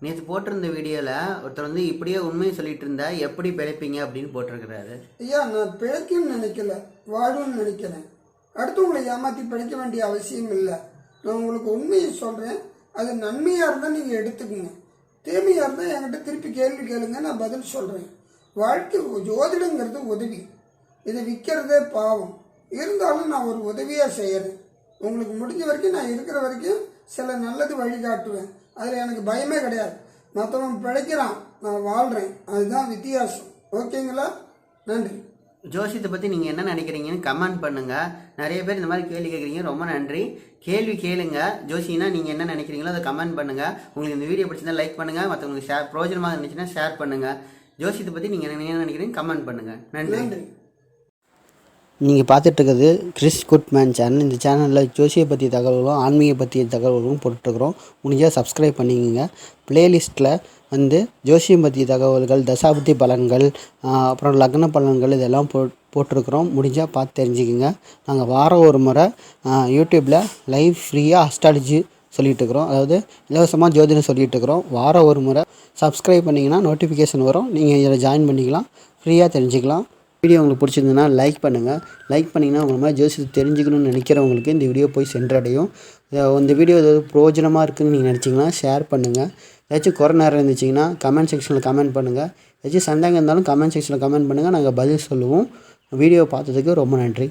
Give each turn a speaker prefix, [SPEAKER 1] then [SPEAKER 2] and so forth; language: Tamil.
[SPEAKER 1] நேற்று போட்டிருந்த வீடியோவில் ஒருத்தர் வந்து இப்படியே உண்மையை சொல்லிட்டு இருந்தா எப்படி பிழைப்பீங்க அப்படின்னு போட்டிருக்கிறாரு.
[SPEAKER 2] ஐயா, நான் பிழைக்கும்னு நினைக்கல, வாழும்னு நினைக்கிறேன். அடுத்தவங்களை ஏமாற்றி பிழைக்க வேண்டிய அவசியம் இல்லை. நான் உங்களுக்கு உண்மையை சொல்கிறேன். அது நன்மையாக இருந்தால் நீங்கள் எடுத்துக்கோங்க, தீமையாக இருந்தால் என்கிட்ட திருப்பி கேள்வி கேளுங்க, நான் பதில் சொல்கிறேன். வாழ்க்கை ஜோதிடங்கிறது உதவி, இதை விற்கிறதே பாவம். இருந்தாலும் நான் ஒரு உதவியாக செய்கிறேன். உங்களுக்கு முடிஞ்ச வரைக்கும் நான் இருக்கிற வரைக்கும் சில நல்லது வழிகாட்டுவேன். அதில் எனக்கு பயமே கிடையாது. மற்றவன் பிழைக்கிறான், நான் வாழ்கிறேன், அதுதான் வித்தியாசம். ஓகேங்களா? நன்றி.
[SPEAKER 1] ஜோசியத்தை பற்றி நீங்கள் என்ன நினைக்கிறீங்கன்னு கமெண்ட் பண்ணுங்கள். நிறைய பேர் இந்த மாதிரி கேள்வி கேட்குறீங்க, ரொம்ப நன்றி. கேள்வி கேளுங்க. ஜோசினா நீங்கள் என்ன நினைக்கிறீங்களோ அதை கமெண்ட் பண்ணுங்கள். உங்களுக்கு இந்த வீடியோ பிடிச்சிருந்தா லைக் பண்ணுங்கள், மற்றவங்களுக்கு ஷேர் பிரோஜனமாக இருந்துச்சுன்னா ஷேர் பண்ணுங்கள். ஜோசியத்தை பற்றி நீங்கள் என்ன நினைக்கிறீங்க கமெண்ட் பண்ணுங்கள். நன்றி. நீங்கள் பார்த்துட்ருக்கிறது கிறிஸ் குட்மேன் சேனல். இந்த சேனலில் ஜோசியை பற்றி தகவல்களும் ஆன்மீக பற்றிய தகவல்களும் போட்டுருக்குறோம். முடிஞ்சால் சப்ஸ்கிரைப் பண்ணிக்கோங்க. ப்ளேலிஸ்ட்டில் வந்து ஜோசியம் பற்றிய தகவல்கள், தசாபுத்தி பலன்கள், அப்புறம் லக்ன பலன்கள் இதெல்லாம் போட்டிருக்கிறோம். முடிஞ்சால் பார்த்து தெரிஞ்சுக்கோங்க. நாங்கள் வாரம் ஒரு முறை யூடியூப்பில் லைவ் ஃப்ரீயாக அஸ்ட்ராலஜி சொல்லிகிட்ருக்குறோம், அதாவது இலவசமாக ஜோதிடம் சொல்லிகிட்ருக்குறோம். வாரம் ஒரு முறை சப்ஸ்கிரைப் பண்ணிங்கன்னா நோட்டிஃபிகேஷன் வரும், நீங்கள் இதில் ஜாயின் பண்ணிக்கலாம், ஃப்ரீயாக தெரிஞ்சுக்கலாம். வீடியோ உங்களுக்கு பிடிச்சிருந்ததுன்னா லைக் பண்ணுங்கள். லைக் பண்ணிங்கன்னா உங்கள் மாதிரி ஜோசியத்தை தெரிஞ்சுக்கணும்னு நினைக்கிறவங்களுக்கு இந்த வீடியோ போய் சென்றடையும். இந்த வீடியோ ஏதாவது பிரயோஜனமாக இருக்குதுன்னு நீங்கள் நினச்சிங்கன்னா ஷேர் பண்ணுங்கள். ஏதாச்சும் குறை நேரம் இருந்துச்சிங்கன்னா கமெண்ட் செக்ஷனில் கமெண்ட் பண்ணுங்கள். ஏதாச்சும் சந்தேகம் இருந்தாலும் கமெண்ட் செக்ஷனில் கமெண்ட் பண்ணுங்கள், நாங்கள் பதில் சொல்லுவோம். வீடியோ பார்த்ததுக்கு ரொம்ப நன்றி.